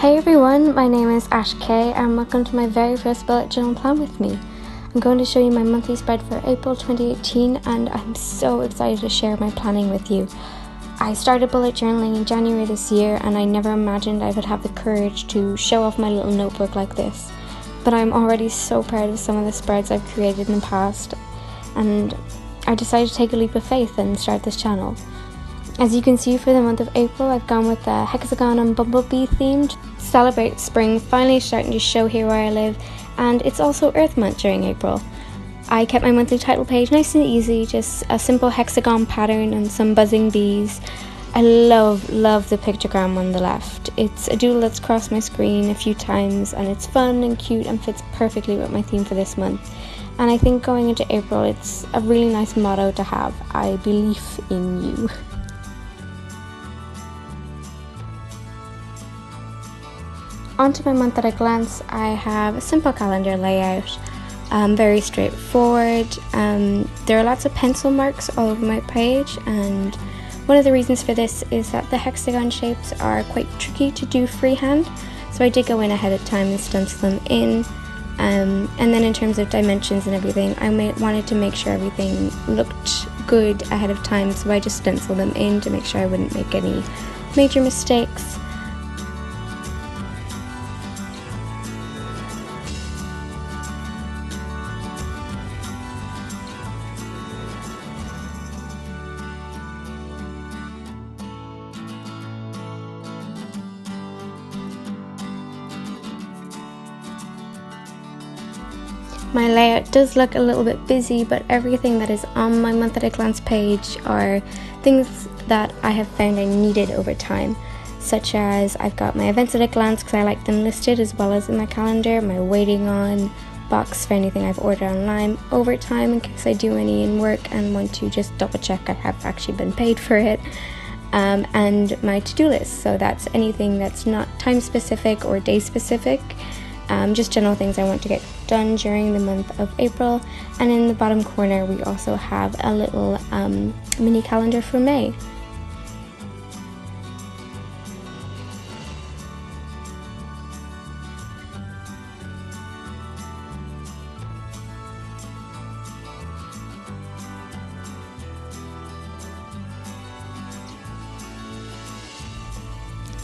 Hey everyone, my name is Ash Kay and welcome to my very first bullet journal plan with me. I'm going to show you my monthly spread for April 2018 and I'm so excited to share my planning with you. I started bullet journaling in January this year and I never imagined I would have the courage to show off my little notebook like this. But I'm already so proud of some of the spreads I've created in the past and I decided to take a leap of faith and start this channel. As you can see, for the month of April, I've gone with the hexagon and bumblebee themed. Celebrate spring finally starting to show here where I live, and it's also Earth Month during April. I kept my monthly title page nice and easy, just a simple hexagon pattern and some buzzing bees. I love the pictogram on the left. It's a doodle that's crossed my screen a few times and it's fun and cute and fits perfectly with my theme for this month. And I think going into April, it's a really nice motto to have: I believe in you. Onto my month at a glance, I have a simple calendar layout, very straightforward. There are lots of pencil marks all over my page, and one of the reasons for this is that the hexagon shapes are quite tricky to do freehand, so I did go in ahead of time and stencil them in. And then in terms of dimensions and everything, I wanted to make sure everything looked good ahead of time, so I just stenciled them in to make sure I wouldn't make any major mistakes. My layout does look a little bit busy, but everything that is on my month at a glance page are things that I have found I needed over time, such as I've got my events at a glance because I like them listed as well as in my calendar, my waiting on box for anything I've ordered online over time in case I do any in work and want to just double check I have actually been paid for it, and my to-do list, so that's anything that's not time specific or day specific. Just general things I want to get done during the month of April. And in the bottom corner we also have a little mini calendar for May.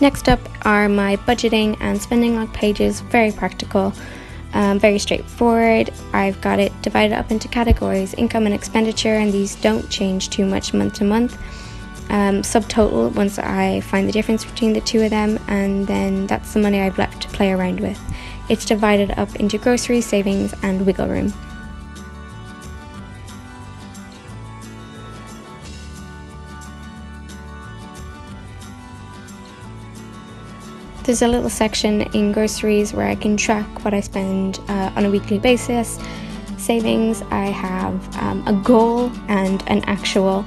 Next up are my budgeting and spending log pages, very practical, very straightforward. I've got it divided up into categories, income and expenditure, and these don't change too much month to month. Subtotal once I find the difference between the two of them, and then that's the money I've left to play around with. It's divided up into groceries, savings and wiggle room. There's a little section in groceries where I can track what I spend on a weekly basis. Savings, I have a goal and an actual,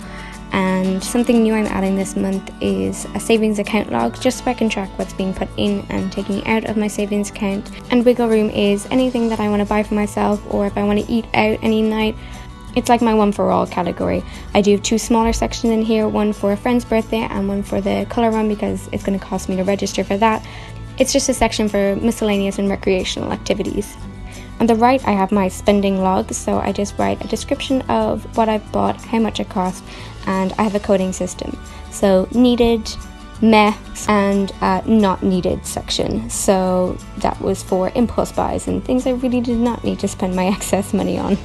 and something new I'm adding this month is a savings account log, just so I can track what's being put in and taking out of my savings account. And wiggle room is anything that I want to buy for myself, or if I want to eat out any night. It's like my one for all category. I do have two smaller sections in here, one for a friend's birthday and one for the colour run because it's going to cost me to register for that. It's just a section for miscellaneous and recreational activities. On the right I have my spending log, so I just write a description of what I've bought, how much it cost, and I have a coding system. So needed, meh, and not needed section. So that was for impulse buys and things I really did not need to spend my excess money on.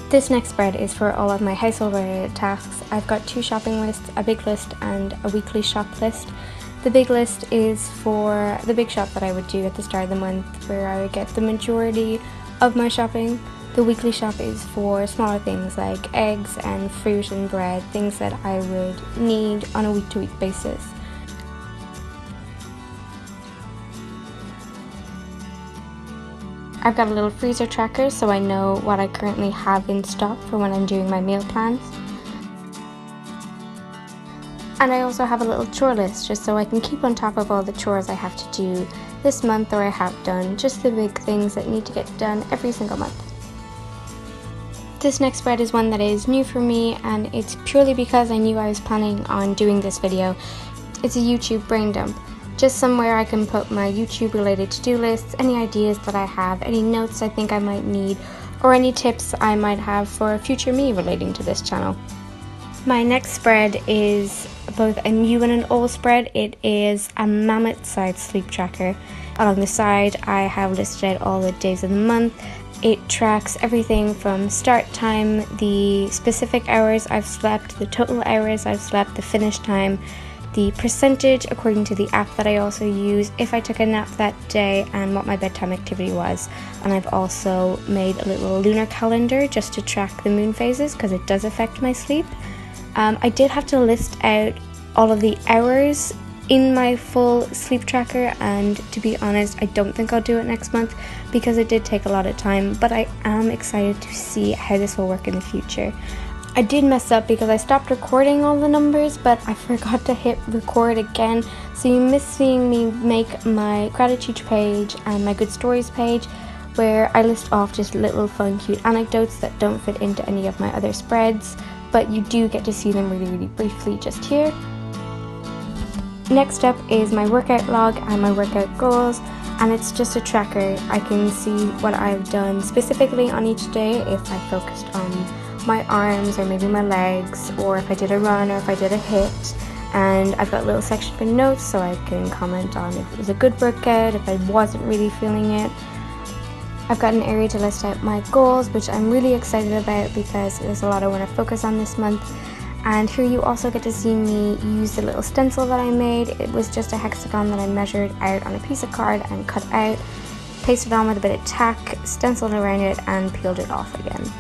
This next spread is for all of my household related tasks. I've got two shopping lists, a big list and a weekly shop list. The big list is for the big shop that I would do at the start of the month, where I would get the majority of my shopping. The weekly shop is for smaller things like eggs and fruit and bread, things that I would need on a week-to-week basis. I've got a little freezer tracker so I know what I currently have in stock for when I'm doing my meal plans. And I also have a little chore list just so I can keep on top of all the chores I have to do this month or I have done, just the big things that need to get done every single month. This next spread is one that is new for me, and it's purely because I knew I was planning on doing this video. It's a YouTube brain dump, just somewhere I can put my YouTube related to-do lists, any ideas that I have, any notes I think I might need, or any tips I might have for future me relating to this channel. My next spread is both a new and an old spread. It is a mammoth size sleep tracker. Along the side I have listed out all the days of the month. It tracks everything from start time, the specific hours I've slept, the total hours I've slept, the finish time, the percentage according to the app that I also use, if I took a nap that day, and what my bedtime activity was. And I've also made a little lunar calendar just to track the moon phases because it does affect my sleep. I did have to list out all of the hours in my full sleep tracker, and to be honest, I don't think I'll do it next month because it did take a lot of time, but I am excited to see how this will work in the future. I did mess up because I stopped recording all the numbers, but I forgot to hit record again, so you missed seeing me make my gratitude page and my good stories page, where I list off just little fun cute anecdotes that don't fit into any of my other spreads, but you do get to see them really briefly just here. Next up is my workout log and my workout goals, and it's just a tracker. I can see what I've done specifically on each day, if I focused on my arms or maybe my legs, or if I did a run or if I did a HIIT. And I've got a little section for notes so I can comment on if it was a good workout, if I wasn't really feeling it. I've got an area to list out my goals, which I'm really excited about because there's a lot I want to focus on this month. And here you also get to see me use the little stencil that I made. It was just a hexagon that I measured out on a piece of card and cut out, pasted on with a bit of tack, stenciled around it, and peeled it off again.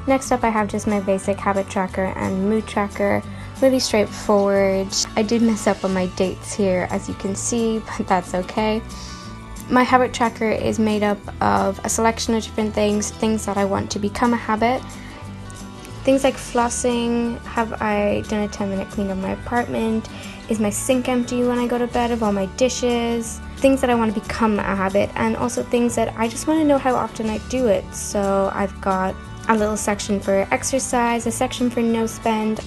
Next up I have just my basic habit tracker and mood tracker, really straightforward. I did mess up on my dates here, as you can see, but that's okay. My habit tracker is made up of a selection of different things that I want to become a habit. Things like flossing, have I done a 10-minute clean of my apartment, is my sink empty when I go to bed of all my dishes, things that I want to become a habit, and also things that I just want to know how often I do it. So I've got a little section for exercise, a section for no spend.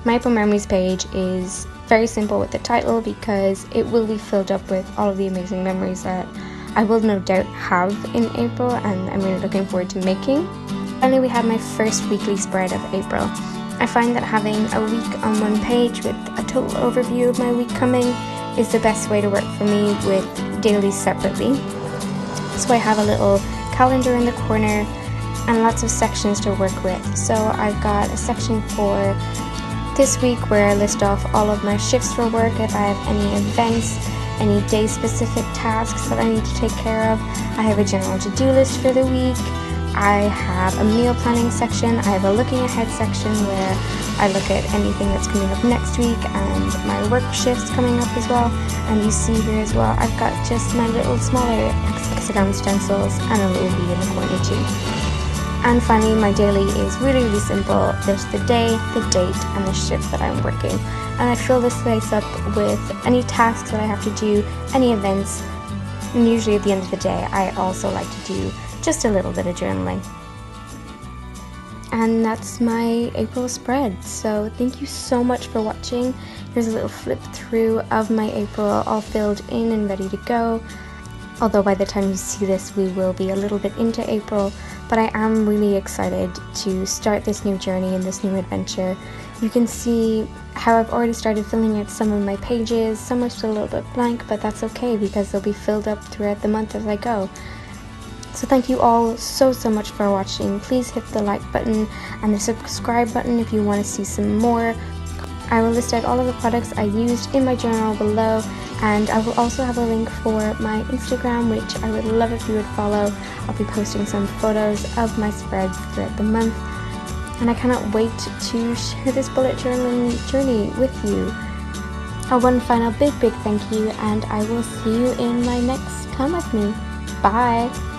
My April Memories page is very simple with the title because it will be filled up with all of the amazing memories that I will no doubt have in April, and I'm really looking forward to making. Finally, we have my first weekly spread of April. I find that having a week on one page with a total overview of my week coming is the best way to work for me with dailies separately. So I have a little calendar in the corner and lots of sections to work with. So I've got a section for this week where I list off all of my shifts for work, if I have any events, any day specific tasks that I need to take care of. I have a general to-do list for the week. I have a meal planning section. I have a looking ahead section where I look at anything that's coming up next week and my work shifts coming up as well. And you see here as well, I've got just my little smaller hexagon stencils and a little V in the corner too. And finally, my daily is really simple. There's the day, the date, and the shift that I'm working. And I fill this place up with any tasks that I have to do, any events, and usually at the end of the day, I also like to do just a little bit of journaling. And that's my April spread. So thank you so much for watching. Here's a little flip through of my April, all filled in and ready to go. Although by the time you see this, we will be a little bit into April, but I am really excited to start this new journey and this new adventure. You can see how I've already started filling out some of my pages. Some are still a little bit blank, but that's okay because they'll be filled up throughout the month as I go. So thank you all so much for watching. Please hit the like button and the subscribe button if you want to see some more. I will list out all of the products I used in my journal below, and I will also have a link for my Instagram, which I would love if you would follow. I'll be posting some photos of my spreads throughout the month, and I cannot wait to share this bullet journaling journey with you. One final big thank you, and I will see you in my next plan with me. Bye!